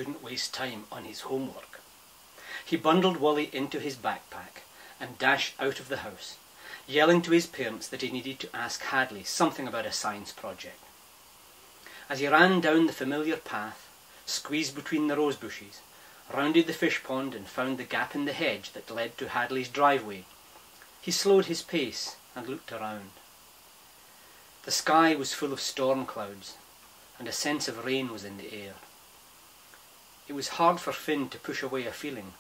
couldn't waste time on his homework. He bundled Wullie into his backpack and dashed out of the house, yelling to his parents that he needed to ask Hadley something about a science project. As he ran down the familiar path, squeezed between the rose bushes, rounded the fish pond and found the gap in the hedge that led to Hadley's driveway, he slowed his pace and looked around. The sky was full of storm clouds, and a sense of rain was in the air. It was hard for Finn to push away a feeling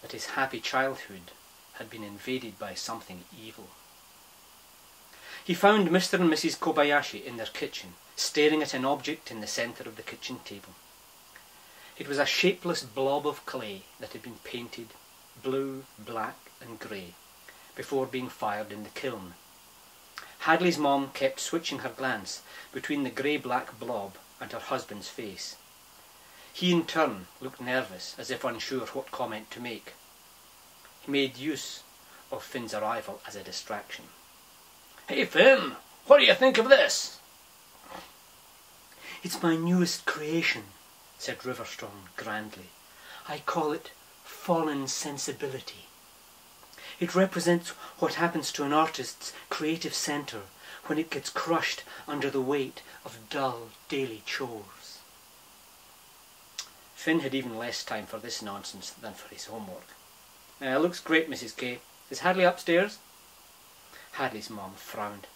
that his happy childhood had been invaded by something evil. He found Mr. and Mrs. Kobayashi in their kitchen, staring at an object in the centre of the kitchen table. It was a shapeless blob of clay that had been painted blue, black and grey before being fired in the kiln. Hadley's mom kept switching her glance between the grey-black blob and her husband's face. He in turn looked nervous, as if unsure what comment to make. He made use of Finn's arrival as a distraction. "Hey Finn, what do you think of this?" "It's my newest creation," said Riverstrong grandly. "I call it fallen sensibility. It represents what happens to an artist's creative centre when it gets crushed under the weight of dull daily chores." Finn had even less time for this nonsense than for his homework. "Looks great, Mrs. K. Is Hadley upstairs?" Hadley's mum frowned.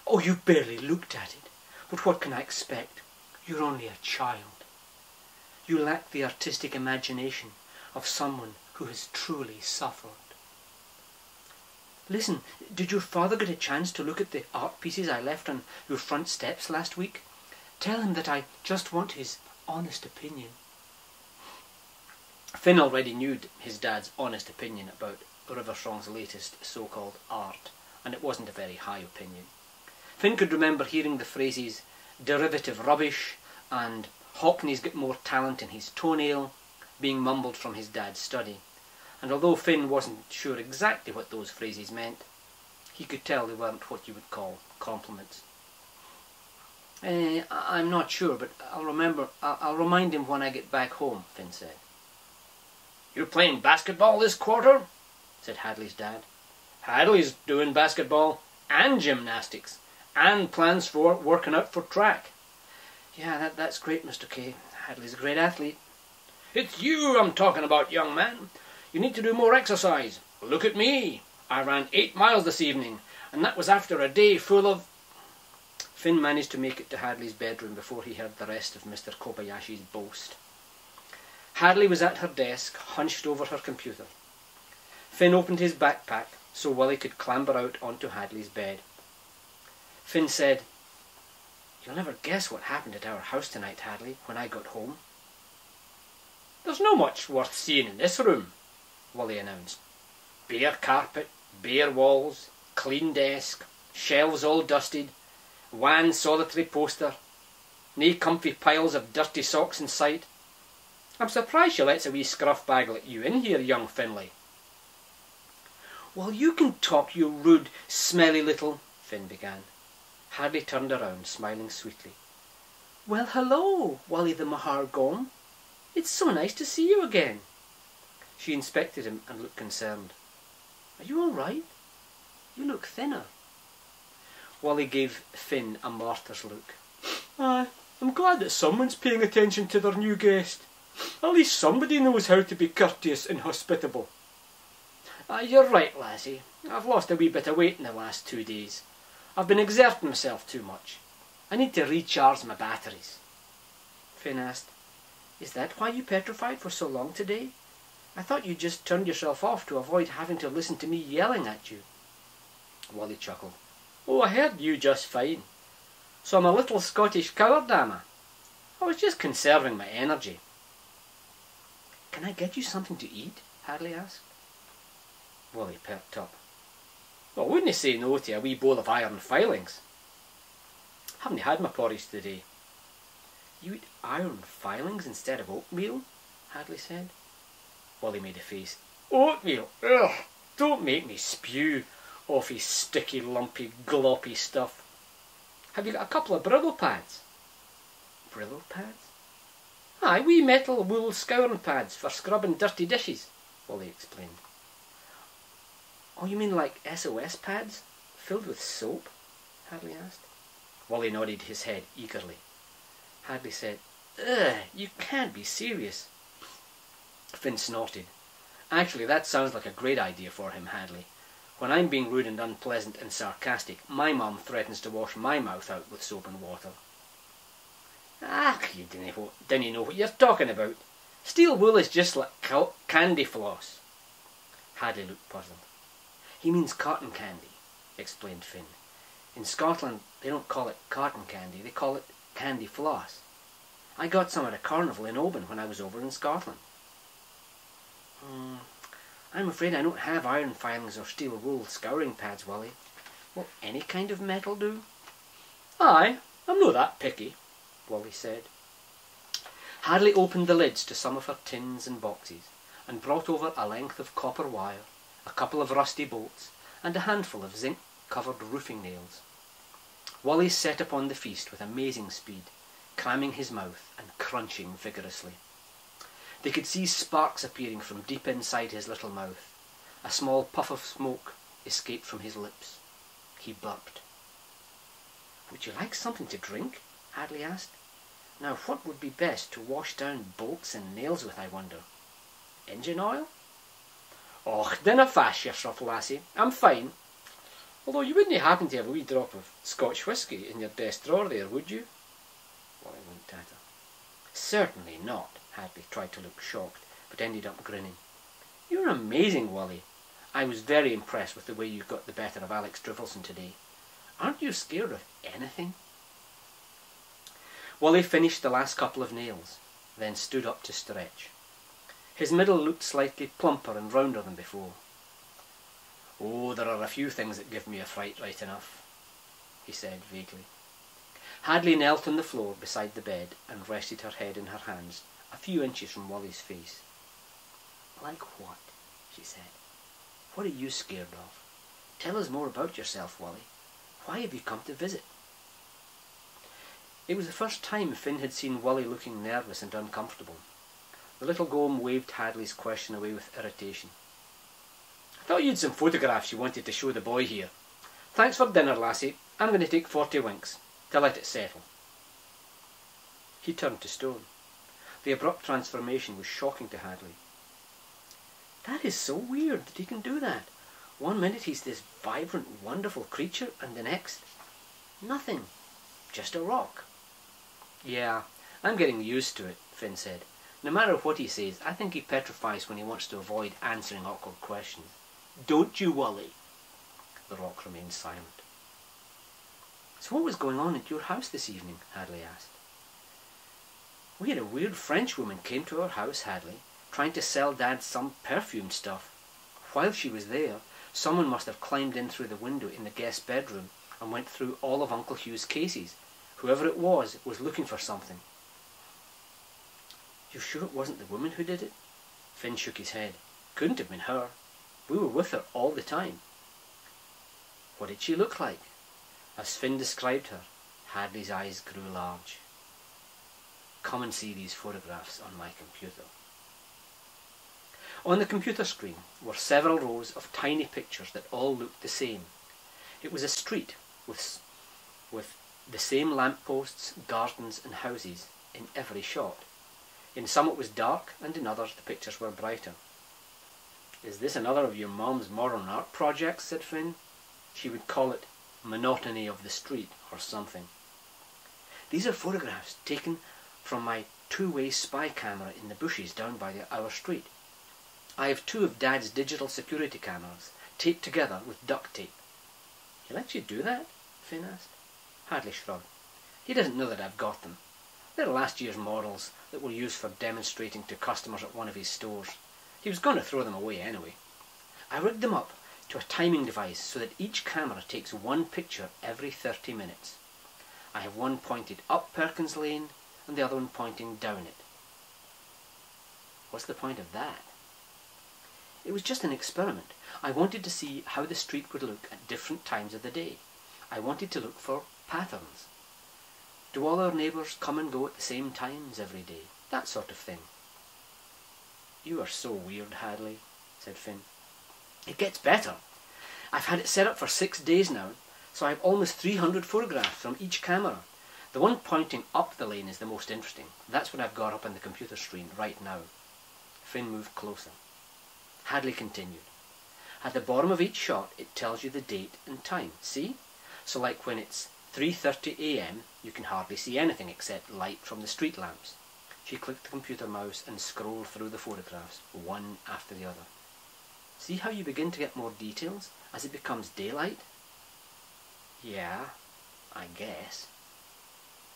"Oh, you barely looked at it. But what can I expect? You're only a child. You lack the artistic imagination of someone who has truly suffered. Listen, did your father get a chance to look at the art pieces I left on your front steps last week? Tell him that I just want his honest opinion." Finn already knew his dad's honest opinion about Riverstrong's latest so-called art, and it wasn't a very high opinion. Finn could remember hearing the phrases derivative rubbish and Hockney's got more talent in his toenail being mumbled from his dad's study, and although Finn wasn't sure exactly what those phrases meant, he could tell they weren't what you would call compliments. "I'm not sure, but I'll remind him when I get back home," Finn said. "You're playing basketball this quarter?" said Hadley's dad. "Hadley's doing basketball and gymnastics and plans for working out for track." "Yeah, that's great, Mr. K. Hadley's a great athlete." "It's you I'm talking about, young man. You need to do more exercise. Look at me. I ran 8 miles this evening, and that was after a day full of..." Finn managed to make it to Hadley's bedroom before he heard the rest of Mr. Kobayashi's boast. Hadley was at her desk, hunched over her computer. Finn opened his backpack so Wullie could clamber out onto Hadley's bed. Finn said, "You'll never guess what happened at our house tonight, Hadley, when I got home." "There's no much worth seeing in this room," Wullie announced. "Bare carpet, bare walls, clean desk, shelves all dusted, wan solitary poster, nae comfy piles of dirty socks in sight. I'm surprised she lets a wee scruff bag like you in here, young Finlay." "Well, you can talk, you rude, smelly little..." Finn began. Hadley turned around, smiling sweetly. "Well, hello, wullie+the+mahaar+gome. It's so nice to see you again." She inspected him and looked concerned. "Are you all right? You look thinner." Wullie gave Finn a martyr's look. "I'm glad that someone's paying attention to their new guest. At least somebody knows how to be courteous and hospitable." "You're right, lassie. I've lost a wee bit of weight in the last 2 days. I've been exerting myself too much. I need to recharge my batteries." Finn asked, "Is that why you petrified for so long today? I thought you just turned yourself off to avoid having to listen to me yelling at you." Wullie chuckled. "Oh, I heard you just fine. So I'm a little Scottish coward, am I? I was just conserving my energy." "Can I get you something to eat?" Hadley asked. Wullie perked up. "Well, wouldn't you say no to a wee bowl of iron filings?" "Haven't had my porridge today." "You eat iron filings instead of oatmeal?" Hadley said. Wullie made a face. "Oatmeal? Ugh! Don't make me spew off his sticky, lumpy, gloppy stuff. Have you got a couple of Brillo pads?" "Brillo pads?" Aye, wee metal wool scouring pads for scrubbing dirty dishes, Wullie explained. Oh, you mean like SOS pads, filled with soap? Hadley asked. Wullie nodded his head eagerly. Hadley said, Ugh, you can't be serious. Finn snorted. Actually, that sounds like a great idea for him, Hadley. When I'm being rude and unpleasant and sarcastic, my mum threatens to wash my mouth out with soap and water. Ah, you didn't know what you're talking about. Steel wool is just like candy floss. Hadley looked puzzled. He means cotton candy, explained Finn. In Scotland, they don't call it cotton candy, they call it candy floss. I got some at a carnival in Oban when I was over in Scotland. I'm afraid I don't have iron filings or steel wool scouring pads, Wullie. Will any kind of metal do? Aye, I'm no that picky, Wullie said. Hadley opened the lids to some of her tins and boxes, and brought over a length of copper wire, a couple of rusty bolts, and a handful of zinc-covered roofing nails. Wullie set upon the feast with amazing speed, cramming his mouth and crunching vigorously. They could see sparks appearing from deep inside his little mouth. A small puff of smoke escaped from his lips. He burped. Would you like something to drink? Hadley asked. Now, what would be best to wash down bolts and nails with, I wonder? Engine oil? Och, dinna fash yourself, lassie. I'm fine. Although you wouldn't happen to have a wee drop of Scotch whisky in your desk drawer there, would you? Wullie winked at her. Certainly not. Hadley tried to look shocked, but ended up grinning. You're amazing, Wullie. I was very impressed with the way you got the better of Alex Drivelson today. Aren't you scared of anything? Wullie finished the last couple of nails, then stood up to stretch. His middle looked slightly plumper and rounder than before. Oh, there are a few things that give me a fright right enough, he said vaguely. Hadley knelt on the floor beside the bed and rested her head in her hands, a few inches from Wullie's face. Like what? She said. What are you scared of? Tell us more about yourself, Wullie. Why have you come to visit? It was the first time Finn had seen Wullie looking nervous and uncomfortable. The little gome waved Hadley's question away with irritation. I thought you had some photographs you wanted to show the boy here. Thanks for dinner, lassie. I'm going to take 40 winks, to let it settle. He turned to stone. The abrupt transformation was shocking to Hadley. That is so weird that he can do that. One minute he's this vibrant, wonderful creature, and the next, nothing. Just a rock. Yeah, I'm getting used to it, Finn said. No matter what he says, I think he petrifies when he wants to avoid answering awkward questions. Don't you, Wullie? The rock remained silent. So what was going on at your house this evening? Hadley asked. We had a weird French woman came to our house, Hadley, trying to sell Dad some perfume stuff. While she was there, someone must have climbed in through the window in the guest bedroom and went through all of Uncle Hugh's cases. Whoever it was looking for something. You sure it wasn't the woman who did it? Finn shook his head. Couldn't have been her. We were with her all the time. What did she look like? As Finn described her, Hadley's eyes grew large. Come and see these photographs on my computer. On the computer screen were several rows of tiny pictures that all looked the same. It was a street with the same lampposts, gardens and houses in every shot. In some it was dark, and in others the pictures were brighter. Is this another of your Mum's modern art projects? Said Finn. She would call it Monotony of the Street or something. These are photographs taken from my two-way spy camera in the bushes down by our street. I have 2 of Dad's digital security cameras, taped together with duct tape. He lets you do that? Finn asked. Hadley shrugged. He doesn't know that I've got them. They're last year's models that were used for demonstrating to customers at one of his stores. He was going to throw them away anyway. I rigged them up to a timing device so that each camera takes one picture every 30 minutes. I have one pointed up Perkins Lane and the other one pointing down it. What's the point of that? It was just an experiment. I wanted to see how the street would look at different times of the day. I wanted to look for patterns. Do all our neighbours come and go at the same times every day? that sort of thing. You are so weird, Hadley, said Finn. It gets better. I've had it set up for 6 days now, so I have almost 300 photographs from each camera. The one pointing up the lane is the most interesting. That's what I've got up on the computer screen right now. Finn moved closer. Hadley continued. At the bottom of each shot, it tells you the date and time. See? So like when it's 3:30 a.m, you can hardly see anything except light from the street lamps. She clicked the computer mouse and scrolled through the photographs, one after the other. See how you begin to get more details as it becomes daylight? Yeah, I guess.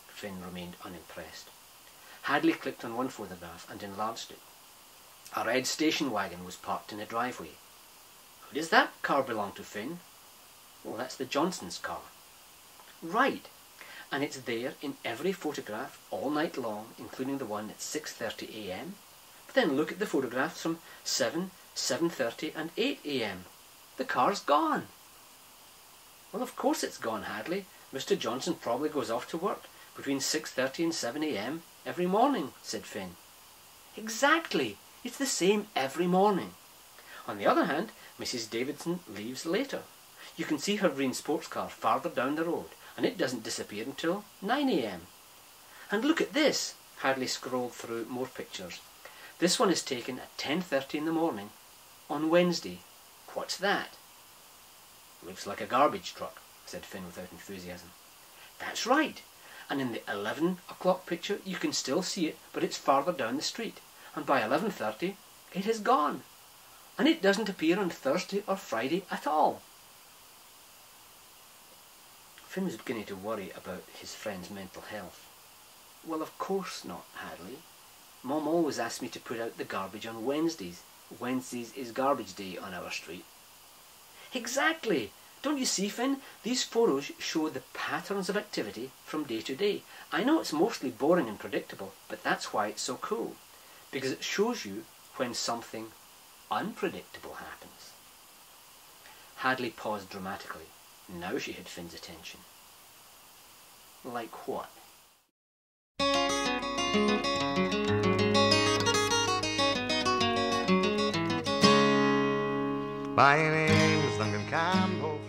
Finn remained unimpressed. Hadley clicked on one photograph and enlarged it. A red station wagon was parked in a driveway. Who does that car belong to, Finn? Well, that's the Johnsons' car. Right, and it's there in every photograph all night long, including the one at 6:30 a.m. But then look at the photographs from 7, 7:30 and 8 a.m. The car's gone. Well, of course it's gone, Hadley. Mr. Johnson probably goes off to work between 6:30 and 7 a.m. every morning, said Finn. Exactly. It's the same every morning. On the other hand, Mrs. Davidson leaves later. You can see her green sports car farther down the road, and it doesn't disappear until 9 a.m. And look at this. Hadley scrolled through more pictures. This one is taken at 10:30 in the morning on Wednesday. What's that? Looks like a garbage truck, said Finn without enthusiasm. That's right. And in the 11 o'clock picture you can still see it, but it's farther down the street. And by 11:30 it is gone. And it doesn't appear on Thursday or Friday at all. Finn was beginning to worry about his friend's mental health. Well, of course not, Hadley. Mom always asked me to put out the garbage on Wednesdays. Wednesdays is garbage day on our street. Exactly! Don't you see, Finn? These photos show the patterns of activity from day to day. I know it's mostly boring and predictable, but that's why it's so cool. Because it shows you when something unpredictable happens. Hadley paused dramatically. Now she had Finn's attention. Like what? My name is Duncan Campbell.